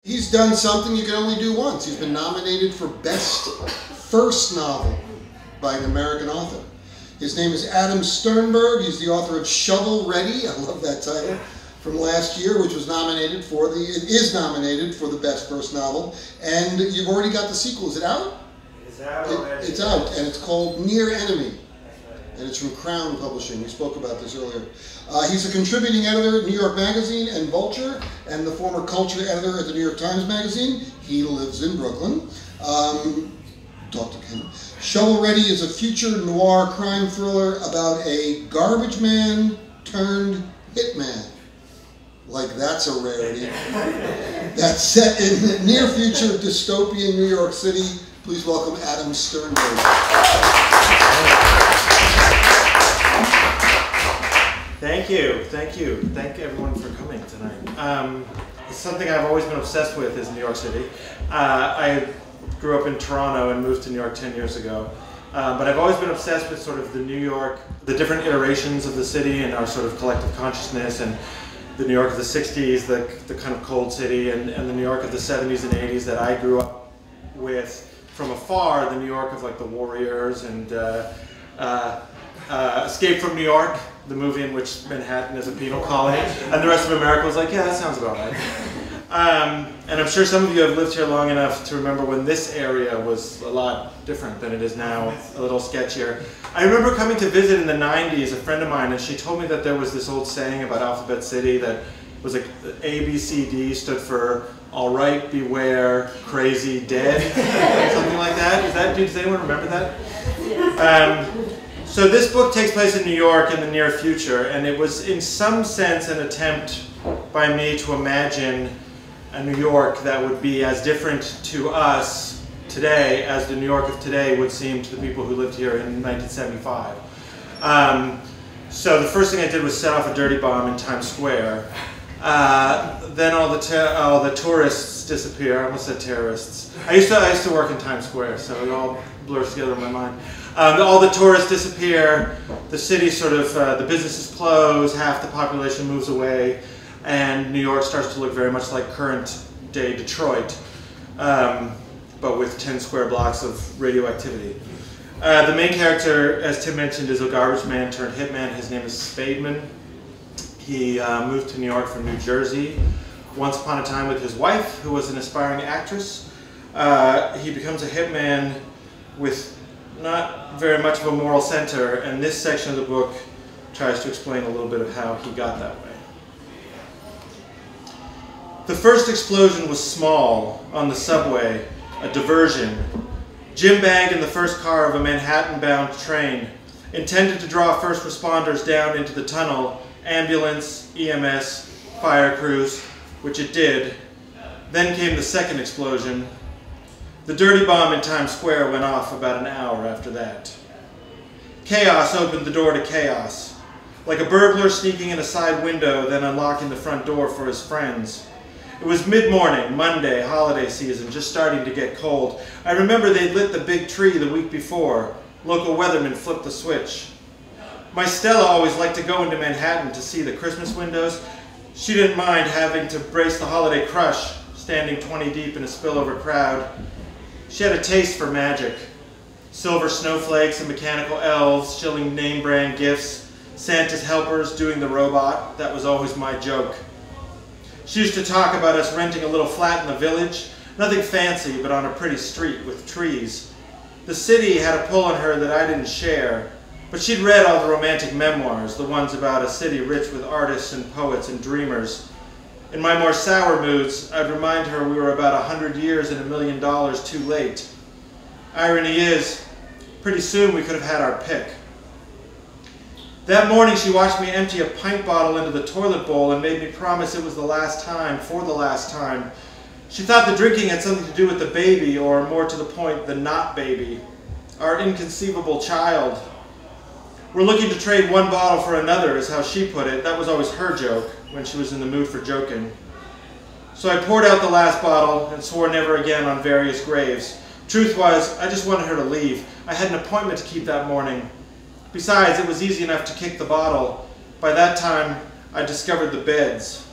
He's done something you can only do once. He's been nominated for Best First Novel by an American author. His name is Adam Sternberg. He's the author of Shovel Ready, I love that title, from last year, which was nominated for the Best First Novel. And you've already got the sequel. Is it out? It's out already. It's out, and it's called Near Enemy. And it's from Crown Publishing. We spoke about this earlier. He's a contributing editor at New York Magazine and Vulture, and the former culture editor at the New York Times Magazine. He lives in Brooklyn. Talk to him. Shovel Ready is a future-noir crime thriller about a garbage man turned hitman. Like, that's a rarity. That's set in the near future dystopian New York City. Please welcome Adam Sternberg. Thank you. Thank everyone for coming tonight. Something I've always been obsessed with is New York City. I grew up in Toronto and moved to New York 10 years ago. But I've always been obsessed with sort of the New York, the different iterations of the city and our sort of collective consciousness, and the New York of the 60s, the kind of cold city, and the New York of the 70s and 80s that I grew up with from afar, the New York of like the Warriors and Escape from New York, the movie in which Manhattan is a penal colony, and the rest of America was like, yeah, that sounds about right. And I'm sure some of you have lived here long enough to remember when this area was a lot different than it is now, a little sketchier. I remember coming to visit in the 90s, a friend of mine, and she told me that there was this old saying about Alphabet City that was like ABCD stood for all right, beware, crazy, dead, something like that. Does anyone remember that? So this book takes place in New York in the near future, and it was in some sense an attempt by me to imagine a New York that would be as different to us today as the New York of today would seem to the people who lived here in 1975. So the first thing I did was set off a dirty bomb in Times Square. Then all the tourists disappear. I almost said terrorists. I used to work in Times Square, so it all blurs together in my mind. All the tourists disappear. The city sort of, the businesses close. Half the population moves away, and New York starts to look very much like current day Detroit, but with 10 square blocks of radioactivity. The main character, as Tim mentioned, is a garbage man turned hitman. His name is Spademan. He moved to New York from New Jersey once upon a time with his wife, who was an aspiring actress. He becomes a hitman with not very much of a moral center, and this section of the book tries to explain a little bit of how he got that way. The first explosion was small, on the subway, a diversion. Jim bagged in the first car of a Manhattan-bound train, intended to draw first responders down into the tunnel, ambulance, EMS, fire crews, which it did. Then came the second explosion. The dirty bomb in Times Square went off about an hour after that. Chaos opened the door to chaos, like a burglar sneaking in a side window, then unlocking the front door for his friends. It was mid-morning, Monday, holiday season, just starting to get cold. I remember they'd lit the big tree the week before. Local weatherman flipped the switch. My Stella always liked to go into Manhattan to see the Christmas windows. She didn't mind having to brace the holiday crush, standing 20 deep in a spillover crowd. She had a taste for magic. Silver snowflakes and mechanical elves, shilling name-brand gifts, Santa's helpers doing the robot. That was always my joke. She used to talk about us renting a little flat in the village, nothing fancy, but on a pretty street with trees. The city had a pull on her that I didn't share, but she'd read all the romantic memoirs, the ones about a city rich with artists and poets and dreamers. In my more sour moods, I'd remind her we were about 100 years and $1 million too late. Irony is, pretty soon we could have had our pick. That morning she watched me empty a pint bottle into the toilet bowl and made me promise it was the last time, for the last time. She thought the drinking had something to do with the baby, or more to the point, the not baby, our inconceivable child. We're looking to trade one bottle for another, is how she put it. That was always her joke, when she was in the mood for joking. So I poured out the last bottle and swore never again on various graves. Truth was, I just wanted her to leave. I had an appointment to keep that morning. Besides, it was easy enough to kick the bottle. By that time, I discovered the beds.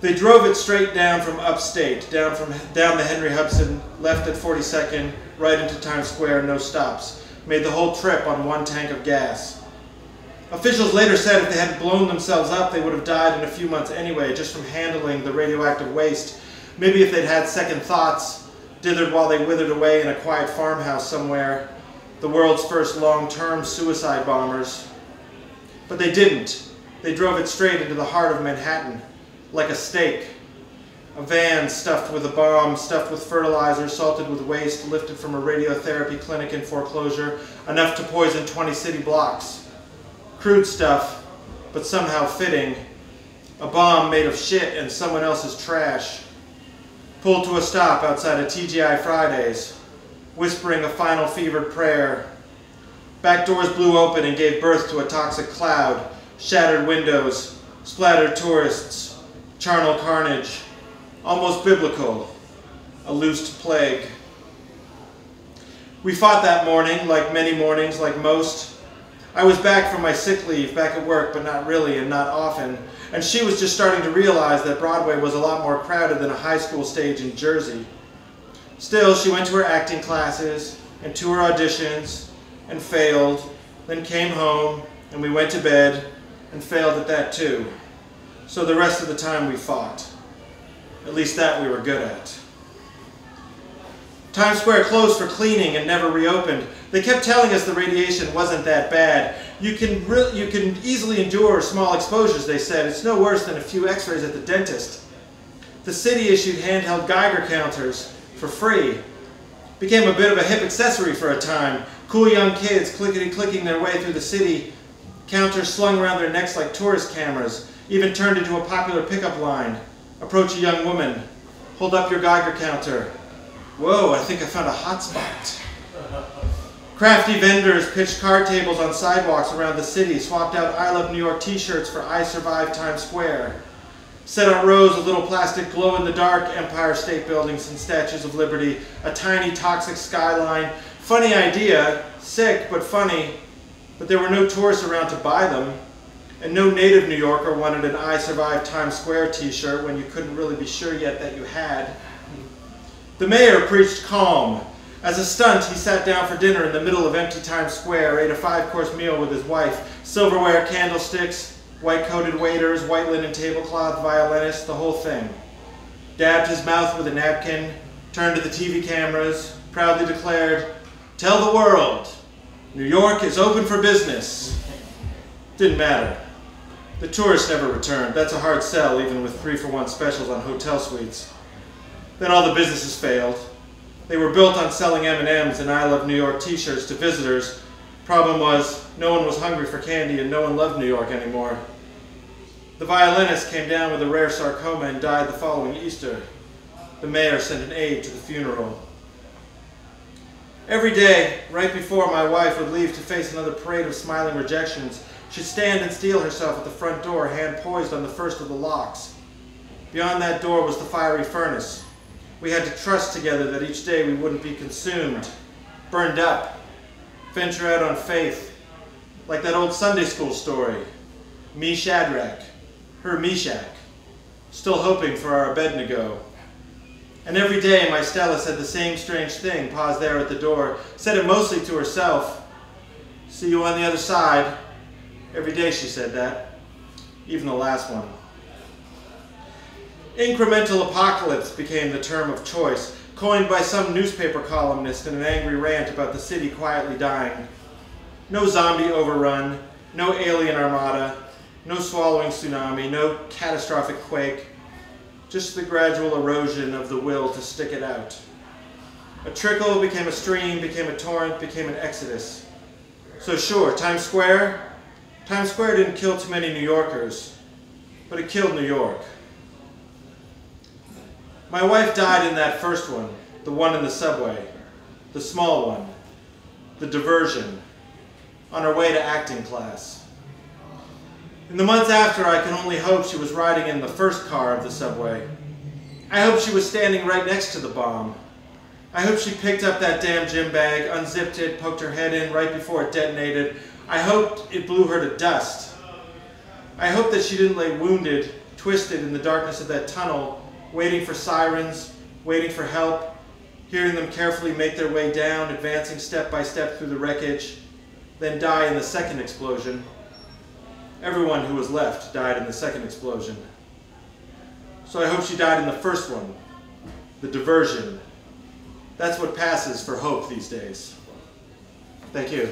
They drove it straight down from upstate, down the Henry Hudson, left at 42nd, right into Times Square, no stops. Made the whole trip on one tank of gas. Officials later said if they hadn't blown themselves up, they would have died in a few months anyway, just from handling the radioactive waste. Maybe if they'd had second thoughts, dithered while they withered away in a quiet farmhouse somewhere, the world's first long-term suicide bombers. But they didn't. They drove it straight into the heart of Manhattan, like a stake. A van stuffed with a bomb, stuffed with fertilizer, salted with waste, lifted from a radiotherapy clinic in foreclosure, enough to poison 20 city blocks. Crude stuff, but somehow fitting. A bomb made of shit and someone else's trash. Pulled to a stop outside a TGI Fridays, whispering a final fevered prayer. Back doors blew open and gave birth to a toxic cloud, shattered windows, splattered tourists, charnel carnage, almost biblical, a loosed plague. We fought that morning, like many mornings, like most. I was back from my sick leave, back at work, but not really and not often, and she was just starting to realize that Broadway was a lot more crowded than a high school stage in Jersey. Still, she went to her acting classes and to her auditions and failed, then came home and we went to bed and failed at that too. So the rest of the time we fought. At least that we were good at. Times Square closed for cleaning and never reopened. They kept telling us the radiation wasn't that bad. You can easily endure small exposures, they said. It's no worse than a few x-rays at the dentist. The city issued handheld Geiger counters for free. Became a bit of a hip accessory for a time. Cool young kids clickety-clicking their way through the city. Counters slung around their necks like tourist cameras. Even turned into a popular pickup line. Approach a young woman. Hold up your Geiger counter. Whoa, I think I found a hot spot. Crafty vendors pitched card tables on sidewalks around the city, swapped out I Love New York t-shirts for I Survived Times Square. Set out rows of little plastic glow-in-the-dark Empire State Buildings and Statues of Liberty, a tiny toxic skyline. Funny idea, sick but funny, but there were no tourists around to buy them, and no native New Yorker wanted an I Survived Times Square t-shirt when you couldn't really be sure yet that you had. The mayor preached calm. As a stunt, he sat down for dinner in the middle of empty Times Square, ate a 5-course meal with his wife, silverware candlesticks, white-coated waiters, white linen tablecloth, violinists, the whole thing. Dabbed his mouth with a napkin, turned to the TV cameras, proudly declared, "Tell the world, New York is open for business." Didn't matter. The tourists never returned. That's a hard sell, even with 3-for-1 specials on hotel suites. Then all the businesses failed. They were built on selling M&Ms and I Love New York t-shirts to visitors. Problem was, no one was hungry for candy and no one loved New York anymore. The violinist came down with a rare sarcoma and died the following Easter. The mayor sent an aide to the funeral. Every day, right before my wife would leave to face another parade of smiling rejections, she'd stand and steel herself at the front door, hand poised on the first of the locks. Beyond that door was the fiery furnace. We had to trust together that each day we wouldn't be consumed, burned up, venture out on faith, like that old Sunday school story. Me Shadrach, her Meshach, still hoping for our Abednego. And every day my Stella said the same strange thing, paused there at the door, said it mostly to herself. "See you on the other side." Every day she said that, even the last one. Incremental apocalypse became the term of choice, coined by some newspaper columnist in an angry rant about the city quietly dying. No zombie overrun, no alien armada, no swallowing tsunami, no catastrophic quake, just the gradual erosion of the will to stick it out. A trickle became a stream, became a torrent, became an exodus. So sure, Times Square didn't kill too many New Yorkers, but it killed New York. My wife died in that first one, the one in the subway, the small one, the diversion, on her way to acting class. In the months after, I can only hope she was riding in the first car of the subway. I hope she was standing right next to the bomb. I hope she picked up that damn gym bag, unzipped it, poked her head in right before it detonated. I hoped it blew her to dust. I hope that she didn't lay wounded twisted in the darkness of that tunnel, waiting for sirens, waiting for help, hearing them carefully make their way down, advancing step by step through the wreckage, then die in the second explosion. Everyone who was left died in the second explosion. So I hope she died in the first one, the diversion. That's what passes for hope these days. Thank you.